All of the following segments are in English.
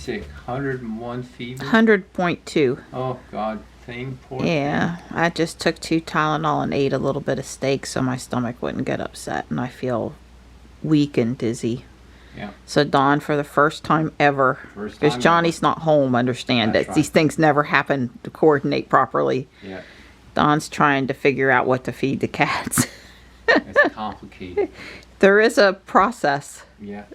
sick? 101 fever? 100.2. Oh, God. Thing, poor Yeah, thing. I just took 2 Tylenol and ate a little bit of steak so my stomach wouldn't get upset, and I feel weak and dizzy. Yeah. So Dawn, for the first time ever, because Johnny's not home, understand that these things never happen to coordinate properly. Yeah. Dawn's trying to figure out what to feed the cats. It's complicated. There is a process. Yeah.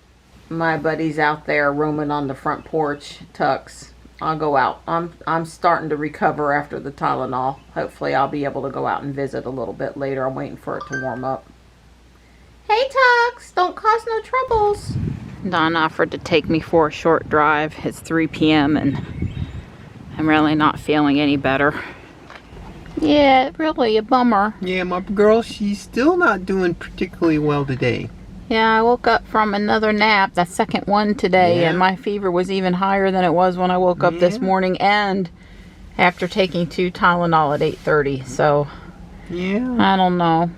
My buddy's out there roaming on the front porch. Tux, I'll go out. I'm starting to recover after the Tylenol. Hopefully I'll be able to go out and visit a little bit later. I'm waiting for it to warm up. Hey Tux, don't cause no troubles. Don offered to take me for a short drive. It's 3 p.m. and I'm really not feeling any better. Yeah, really a bummer. Yeah, my girl, she's still not doing particularly well today. Yeah, I woke up from another nap, that second one today, and my fever was even higher than it was when I woke up this morning, and after taking 2 Tylenol at 8:30. So, yeah, I don't know.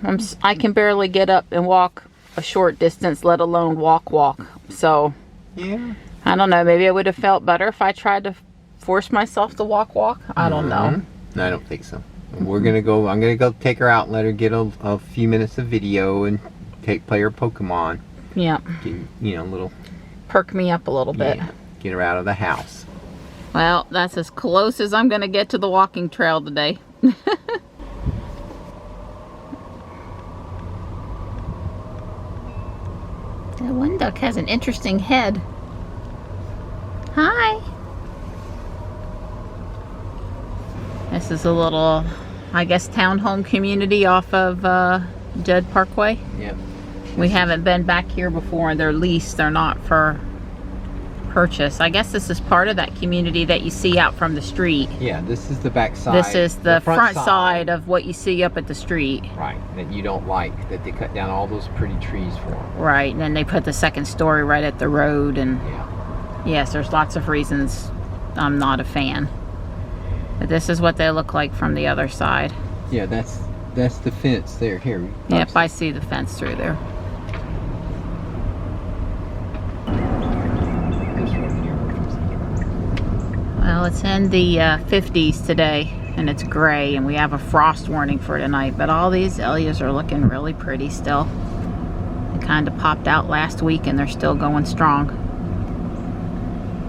I can barely get up and walk a short distance, let alone walk. So, yeah, I don't know. Maybe I would have felt better if I tried to force myself to walk. I don't know. No, I don't think so. We're gonna go. I'm gonna go take her out and let her get a few minutes of video and play her Pokemon. Yeah. Get, little perk me up a little bit. Get her out of the house. Well, that's as close as I'm gonna get to the walking trail today. That one duck has an interesting head. Hi. This is a little, I guess, townhome community off of Judd Parkway. Yep. We haven't been back here before, and they're leased. They're not for purchase. I guess this is part of that community that you see out from the street. Yeah, this is the back side. This is the front side of what you see up at the street. Right, that you don't like, that they cut down all those pretty trees for. Right, and then they put the second story right at the road, and yeah. Yes, there's lots of reasons I'm not a fan. But this is what they look like from the other side. Yeah, that's the fence there. Here. Yep, I see the fence through there. Well, it's in the 50s today, and it's gray, and we have a frost warning for tonight, but all these azaleas are looking really pretty still. They kind of popped out last week, and they're still going strong.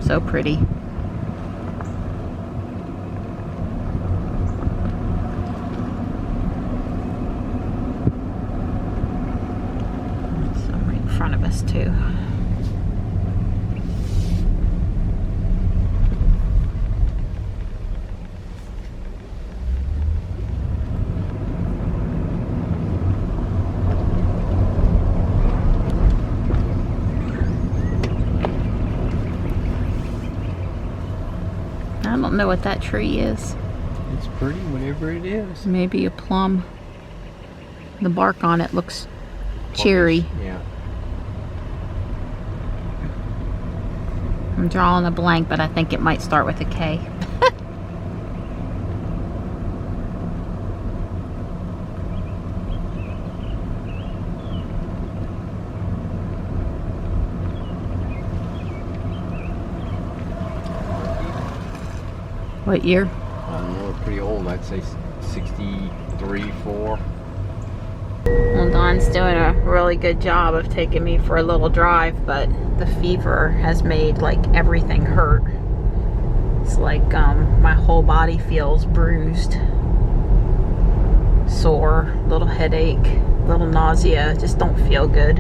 So pretty. Some right in front of us, too. I don't know what that tree is. It's pretty, whatever it is. Maybe a plum. The bark on it looks cherry. Yeah. I'm drawing a blank, but I think it might start with a K. What year? I don't know, pretty old. I'd say 63, 4. Well, Dawn's doing a really good job of taking me for a little drive, but the fever has made like everything hurt. It's like my whole body feels bruised, sore, little headache, little nausea, just don't feel good.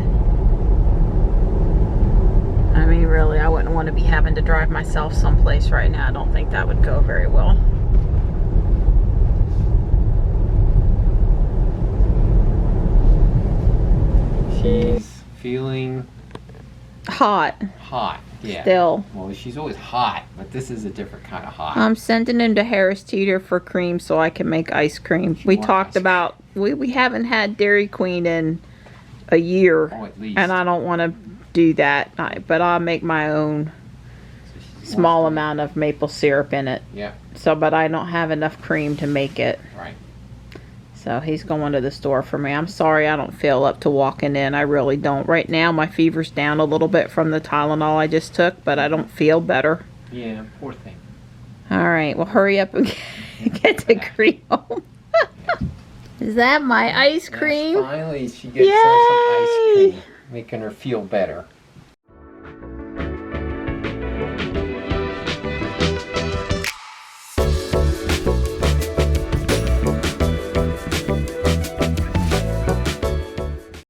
I mean, really, I wouldn't want to be having to drive myself someplace right now. I don't think that would go very well. She's feeling hot. Hot, yeah. Still. Well, she's always hot, but this is a different kind of hot. I'm sending him to Harris Teeter for cream so I can make ice cream. We talked about, we haven't had Dairy Queen in a year. Oh, at least. And I don't want to do that, but I'll make my own small amount of maple syrup in it. Yeah. So, but I don't have enough cream to make it. Right. So he's going to the store for me. I'm sorry I don't feel up to walking in. I really don't. Right now my fever's down a little bit from the Tylenol I just took, but I don't feel better. Yeah, poor thing. All right, well, hurry up and get the cream home. Is that my ice cream? Yes, finally, she gets some ice Yay! cream, making her feel better.